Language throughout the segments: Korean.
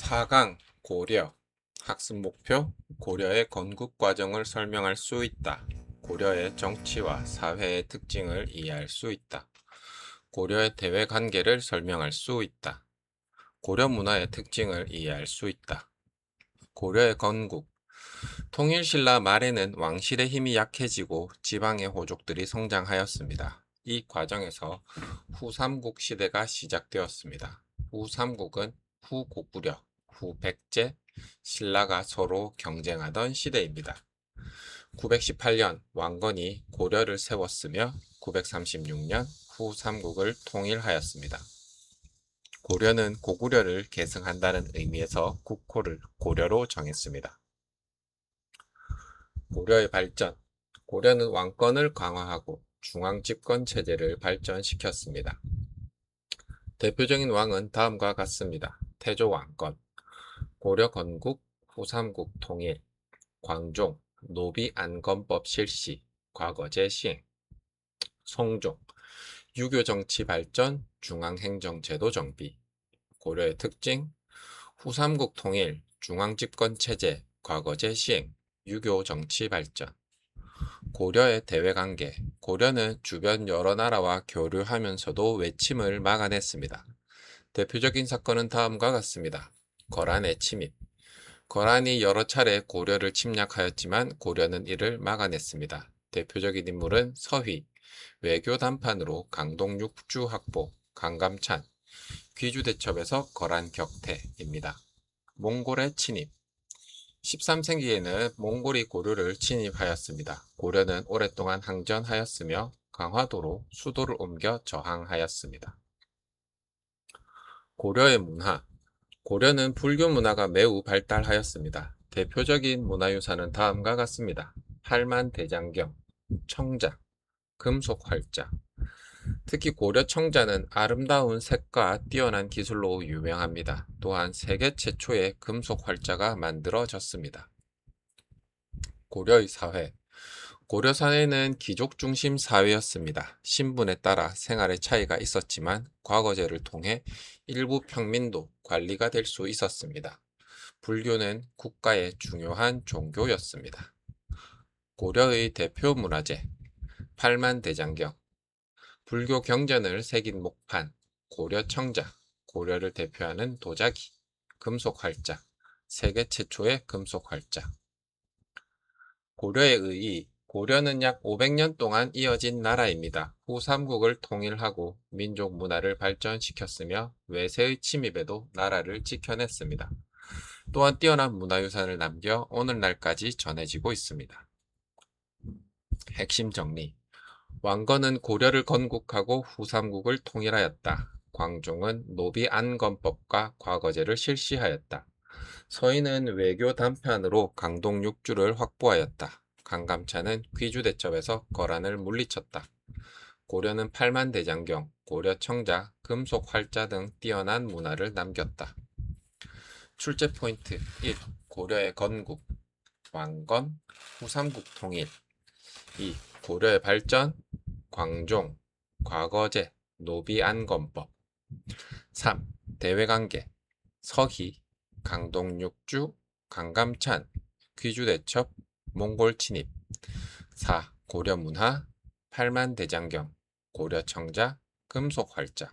4강 고려 학습 목표 고려의 건국 과정을 설명할 수 있다. 고려의 정치와 사회의 특징을 이해할 수 있다. 고려의 대외 관계를 설명할 수 있다. 고려 문화의 특징을 이해할 수 있다. 고려의 건국 통일신라 말에는 왕실의 힘이 약해지고 지방의 호족들이 성장하였습니다. 이 과정에서 후삼국 시대가 시작되었습니다. 후삼국은 후고구려, 후백제, 신라가 서로 경쟁하던 시대입니다. 918년 왕건이 고려를 세웠으며 936년 후삼국을 통일하였습니다. 고려는 고구려를 계승한다는 의미에서 국호를 고려로 정했습니다. 고려의 발전 고려는 왕권을 강화하고 중앙집권 체제를 발전시켰습니다. 대표적인 왕은 다음과 같습니다. 태조 왕건, 고려 건국, 후삼국 통일, 광종, 노비 안건법 실시, 과거제 시행, 성종, 유교 정치 발전, 중앙행정제도 정비. 고려의 특징, 후삼국 통일, 중앙집권 체제, 과거제 시행, 유교 정치 발전. 고려의 대외관계 고려는 주변 여러 나라와 교류하면서도 외침을 막아냈습니다. 대표적인 사건은 다음과 같습니다. 거란의 침입 거란이 여러 차례 고려를 침략하였지만 고려는 이를 막아냈습니다. 대표적인 인물은 서휘, 외교 단판으로 강동 육주 확보, 강감찬, 귀주대첩에서 거란 격퇴입니다. 몽골의 침입 13세기에는 몽골이 고려를 침입하였습니다. 고려는 오랫동안 항전하였으며 강화도로 수도를 옮겨 저항하였습니다. 고려의 문화 고려는 불교 문화가 매우 발달하였습니다. 대표적인 문화유산은 다음과 같습니다. 팔만대장경, 청자, 금속활자. 특히 고려 청자는 아름다운 색과 뛰어난 기술로 유명합니다. 또한 세계 최초의 금속활자가 만들어졌습니다. 고려의 사회 고려 사회는 귀족 중심 사회였습니다. 신분에 따라 생활의 차이가 있었지만 과거제를 통해 일부 평민도 관리가 될 수 있었습니다. 불교는 국가의 중요한 종교였습니다. 고려의 대표 문화재 팔만대장경 불교 경전을 새긴 목판 고려 청자 고려를 대표하는 도자기 금속활자 세계 최초의 금속활자 고려의 의의 고려는 약 500년 동안 이어진 나라입니다. 후삼국을 통일하고 민족 문화를 발전시켰으며 외세의 침입에도 나라를 지켜냈습니다. 또한 뛰어난 문화유산을 남겨 오늘날까지 전해지고 있습니다. 핵심 정리 왕건은 고려를 건국하고 후삼국을 통일하였다. 광종은 노비 안건법과 과거제를 실시하였다. 서인은 외교 단편으로 강동 육주를 확보하였다. 강감찬은 귀주대첩에서 거란을 물리쳤다. 고려는 팔만대장경, 고려청자, 금속활자 등 뛰어난 문화를 남겼다. 출제 포인트 1. 고려의 건국, 왕건, 후삼국 통일 2. 고려의 발전, 광종, 과거제, 노비안건법 3. 대외관계, 서희, 강동육주, 강감찬, 귀주대첩, 몽골 침입 4. 고려문화, 팔만대장경, 고려청자, 금속활자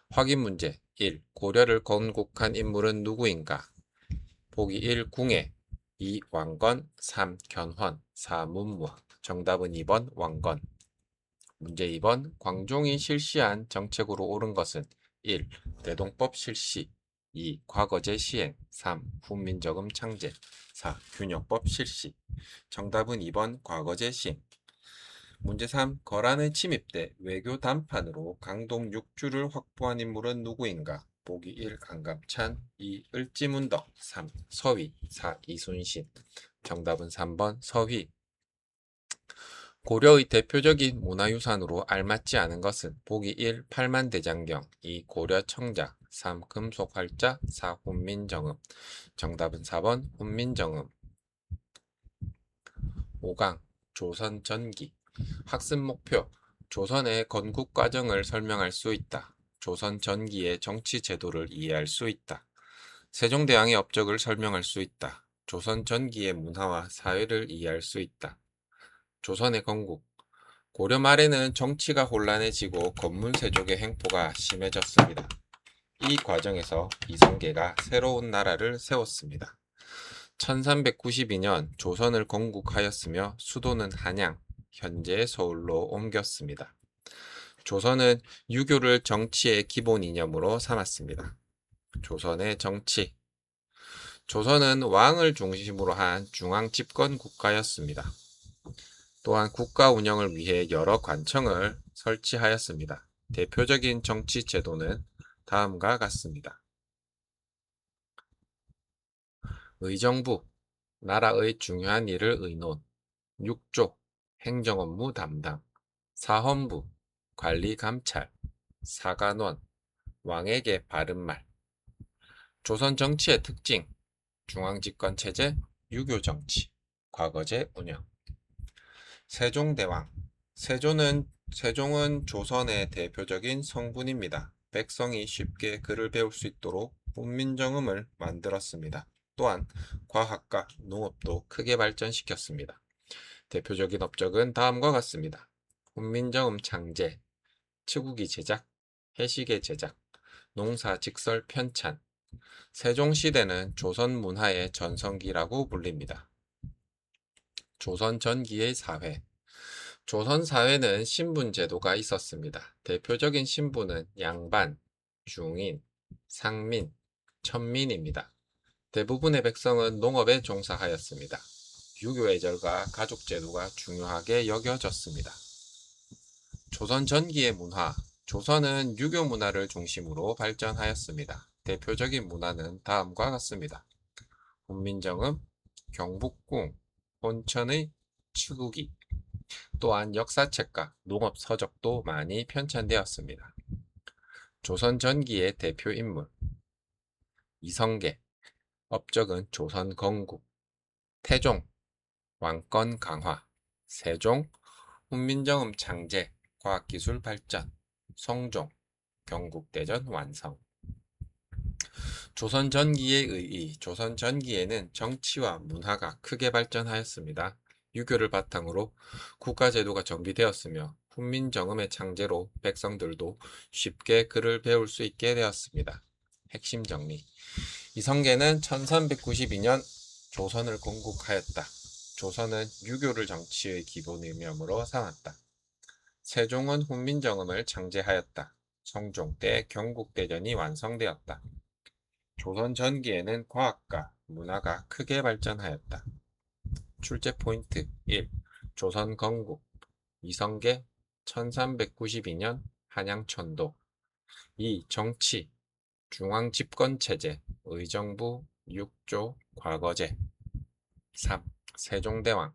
확인 문제 1. 고려를 건국한 인물은 누구인가? 보기 1. 궁예 2. 왕건 3. 견훤 4. 문무왕 정답은 2번 왕건 문제 2번 광종이 실시한 정책으로 옳은 것은 1. 대동법 실시 2. 과거제 시행 3. 훈민정음 창제 4. 균역법 실시 정답은 2번 과거제 시행 문제 3. 거란의 침입 때 외교 단판으로 강동 육주를 확보한 인물은 누구인가? 보기 1. 강감찬 2. 을지문덕 3. 서휘 4. 이순신 정답은 3번 서휘 고려의 대표적인 문화유산으로 알맞지 않은 것은 보기 1. 팔만대장경 2. 고려청자 3. 금속활자 4. 훈민정음 정답은 4번 훈민정음 5강 조선 전기 학습 목표 조선의 건국 과정을 설명할 수 있다. 조선 전기의 정치 제도를 이해할 수 있다. 세종대왕의 업적을 설명할 수 있다. 조선 전기의 문화와 사회를 이해할 수 있다. 조선의 건국. 고려 말에는 정치가 혼란해지고 권문세족의 행포가 심해졌습니다. 이 과정에서 이성계가 새로운 나라를 세웠습니다. 1392년 조선을 건국하였으며 수도는 한양, 현재의 서울로 옮겼습니다. 조선은 유교를 정치의 기본 이념으로 삼았습니다. 조선의 정치. 조선은 왕을 중심으로 한 중앙 집권 국가였습니다. 또한 국가 운영을 위해 여러 관청을 설치하였습니다. 대표적인 정치 제도는 다음과 같습니다. 의정부, 나라의 중요한 일을 의논. 육조, 행정업무 담당. 사헌부, 관리 감찰. 사관원, 왕에게 바른말. 조선 정치의 특징, 중앙집권 체제, 유교 정치, 과거제 운영. 세종대왕. 세종은 조선의 대표적인 성군입니다. 백성이 쉽게 글을 배울 수 있도록 훈민정음을 만들었습니다. 또한 과학과 농업도 크게 발전시켰습니다. 대표적인 업적은 다음과 같습니다. 훈민정음 창제, 치국이 제작, 해시계 제작, 농사 직설 편찬. 세종시대는 조선 문화의 전성기라고 불립니다. 조선 전기의 사회. 조선 사회는 신분 제도가 있었습니다. 대표적인 신분은 양반, 중인, 상민, 천민입니다. 대부분의 백성은 농업에 종사하였습니다. 유교예절과 가족제도가 중요하게 여겨졌습니다. 조선 전기의 문화. 조선은 유교 문화를 중심으로 발전하였습니다. 대표적인 문화는 다음과 같습니다. 훈민정음, 경복궁, 혼천의 치국이. 또한 역사책과 농업 서적도 많이 편찬되었습니다. 조선 전기의 대표 인물. 이성계. 업적은 조선 건국. 태종, 왕권 강화. 세종, 훈민정음 창제, 과학기술 발전. 성종, 경국대전 완성. 조선 전기의 의의. 조선 전기에는 정치와 문화가 크게 발전하였습니다. 유교를 바탕으로 국가제도가 정비되었으며 훈민정음의 창제로 백성들도 쉽게 글을 배울 수 있게 되었습니다. 핵심 정리. 이성계는 1392년 조선을 건국하였다. 조선은 유교를 정치의 기본 이념으로 삼았다. 세종은 훈민정음을 창제하였다. 성종 때 경국대전이 완성되었다. 조선 전기에는 과학과 문화가 크게 발전하였다. 출제 포인트 1. 조선 건국. 이성계 1392년 한양천도. 2. 정치. 중앙집권체제, 의정부, 육조, 과거제. 3. 세종대왕.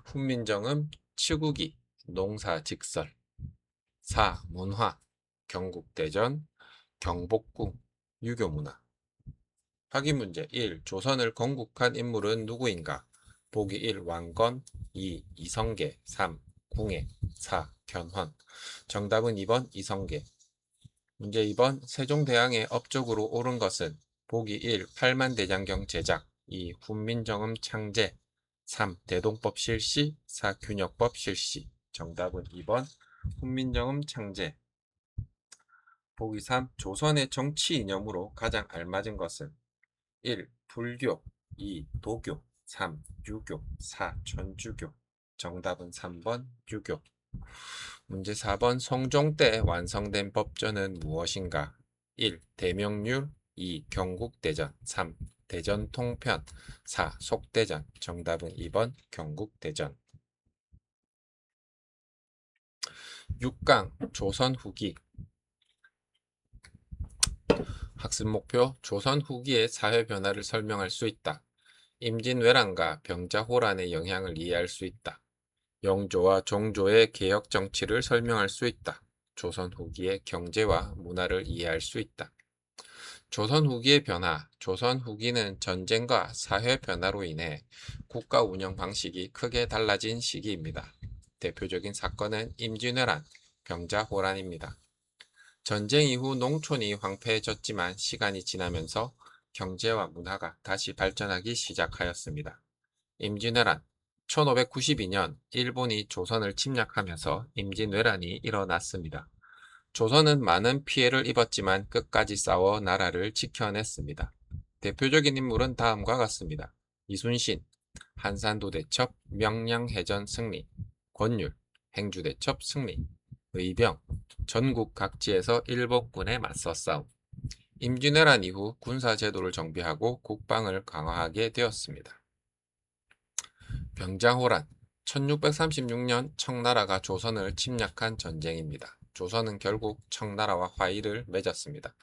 훈민정음, 치국이, 농사직설. 4. 문화. 경국대전, 경복궁, 유교문화. 확인문제 1. 조선을 건국한 인물은 누구인가? 보기 1. 왕건, 2. 이성계, 3. 궁예, 4. 견훤. 정답은 2번 이성계. 문제 2번. 세종대왕의 업적으로 옳은 것은 보기 1. 팔만대장경 제작, 2. 훈민정음 창제, 3. 대동법 실시, 4. 균역법 실시. 정답은 2번 훈민정음 창제. 보기 3. 조선의 정치 이념으로 가장 알맞은 것은 1. 불교, 2. 도교, 3. 유교, 4. 천주교. 정답은 3번 유교. 문제 4번. 성종 때 완성된 법전은 무엇인가? 1. 대명률, 2. 경국대전, 3. 대전통편, 4. 속대전. 정답은 2번 경국대전. 6강 조선 후기. 학습 목표. 조선 후기의 사회 변화를 설명할 수 있다. 임진왜란과 병자호란의 영향을 이해할 수 있다. 영조와 종조의 개혁 정치를 설명할 수 있다. 조선 후기의 경제와 문화를 이해할 수 있다. 조선 후기의 변화. 조선 후기는 전쟁과 사회 변화로 인해 국가 운영 방식이 크게 달라진 시기입니다. 대표적인 사건은 임진왜란, 병자호란입니다. 전쟁 이후 농촌이 황폐해졌지만 시간이 지나면서 경제와 문화가 다시 발전하기 시작하였습니다. 임진왜란 1592년 일본이 조선을 침략하면서 임진왜란이 일어났습니다. 조선은 많은 피해를 입었지만 끝까지 싸워 나라를 지켜냈습니다. 대표적인 인물은 다음과 같습니다. 이순신, 한산도대첩, 명량해전 승리, 권율, 행주대첩 승리, 의병, 전국 각지에서 일본군에 맞서 싸움. 임진왜란 이후 군사제도를 정비하고 국방을 강화하게 되었습니다. 병자호란 1636년 청나라가 조선을 침략한 전쟁입니다. 조선은 결국 청나라와 화의를 맺었습니다.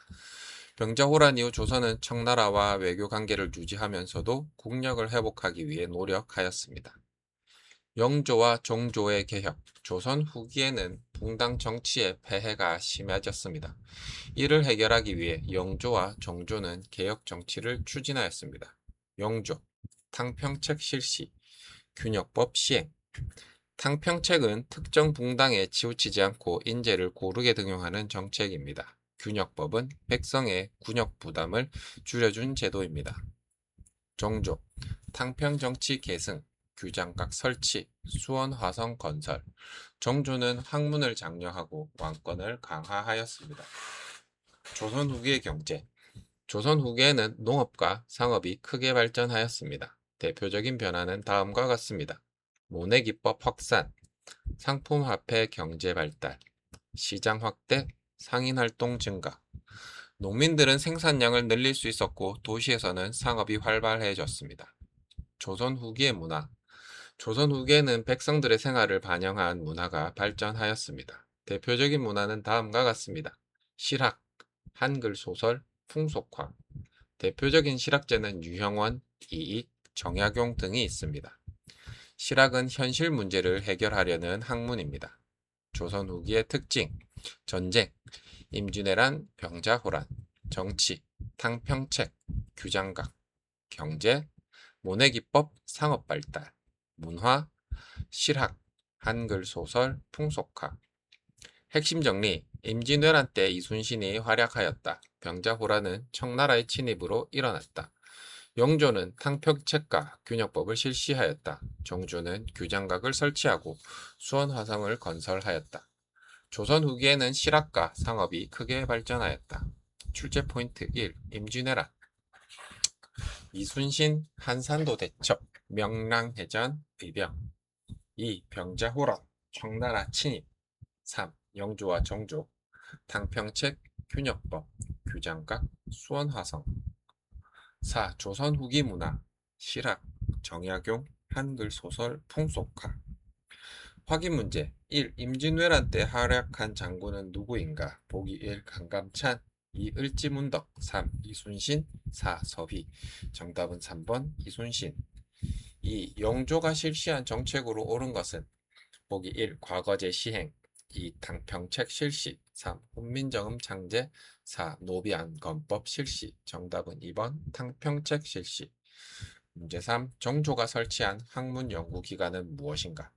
병자호란 이후 조선은 청나라와 외교 관계를 유지하면서도 국력을 회복하기 위해 노력하였습니다. 영조와 종조의 개혁, 조선 후기에는 붕당 정치의 폐해가 심해졌습니다. 이를 해결하기 위해 영조와 종조는 개혁 정치를 추진하였습니다. 영조, 탕평책 실시, 균역법 시행. 탕평책은 특정 붕당에 치우치지 않고 인재를 고르게 등용하는 정책입니다. 균역법은 백성의 군역 부담을 줄여준 제도입니다. 종조, 탕평정치 계승, 규장각 설치, 수원 화성 건설. 종조는 학문을 장려하고 왕권을 강화하였습니다. 조선 후기의 경제. 조선 후기에는 농업과 상업이 크게 발전하였습니다. 대표적인 변화는 다음과 같습니다. 모내기법 확산, 상품화폐 경제 발달, 시장 확대, 상인활동 증가. 농민들은 생산량을 늘릴 수 있었고 도시에서는 상업이 활발해졌습니다. 조선 후기의 문화. 조선 후기에는 백성들의 생활을 반영한 문화가 발전하였습니다. 대표적인 문화는 다음과 같습니다. 실학, 한글 소설, 풍속화. 대표적인 실학제는 유형원, 이익, 정약용 등이 있습니다. 실학은 현실 문제를 해결하려는 학문입니다. 조선 후기의 특징, 전쟁, 임진왜란, 병자호란, 정치, 탕평책, 규장각, 경제, 모내기법, 상업발달, 문화, 실학, 한글 소설, 풍속화. 핵심 정리, 임진왜란 때 이순신이 활약하였다. 병자호란은 청나라의 침입으로 일어났다. 영조는 탕평책과 균역법을 실시하였다. 종조는 규장각을 설치하고 수원화성을 건설하였다. 조선 후기에는 실학과 상업이 크게 발전하였다. 출제 포인트 1. 임진왜란. 이순신 한산도 대첩, 명랑해전, 의병. 2. 병자호란, 청나라 침입. 3. 영조와 종조, 탕평책, 균역법, 규장각, 수원화성. 4. 조선 후기 문화, 실학, 정약용, 한글 소설, 풍속화. 확인 문제 1. 임진왜란 때 활약한 장군은 누구인가? 보기 1. 강감찬, 2. 을지문덕, 3. 이순신, 4. 서희. 정답은 3번 이순신. 2. 영조가 실시한 정책으로 옳은 것은? 보기 1. 과거제 시행, 2. 탕평책 실시, 3. 훈민정음 창제, 4. 노비안건법 실시. 정답은 2번 탕평책 실시. 문제 3. 정조가 설치한 학문연구기관은 무엇인가?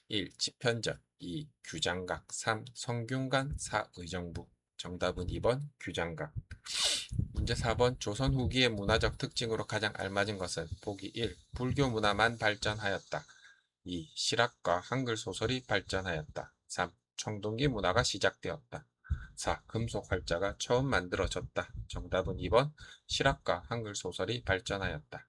1. 집현전, 2. 규장각, 3. 성균관, 4. 의정부. 정답은 2번 규장각. 문제 4번 조선 후기의 문화적 특징으로 가장 알맞은 것은? 보기 1. 불교 문화만 발전하였다. 2. 실학과 한글 소설이 발전하였다. 3. 청동기 문화가 시작되었다. 4. 금속 활자가 처음 만들어졌다. 정답은 2번 실학과 한글 소설이 발전하였다.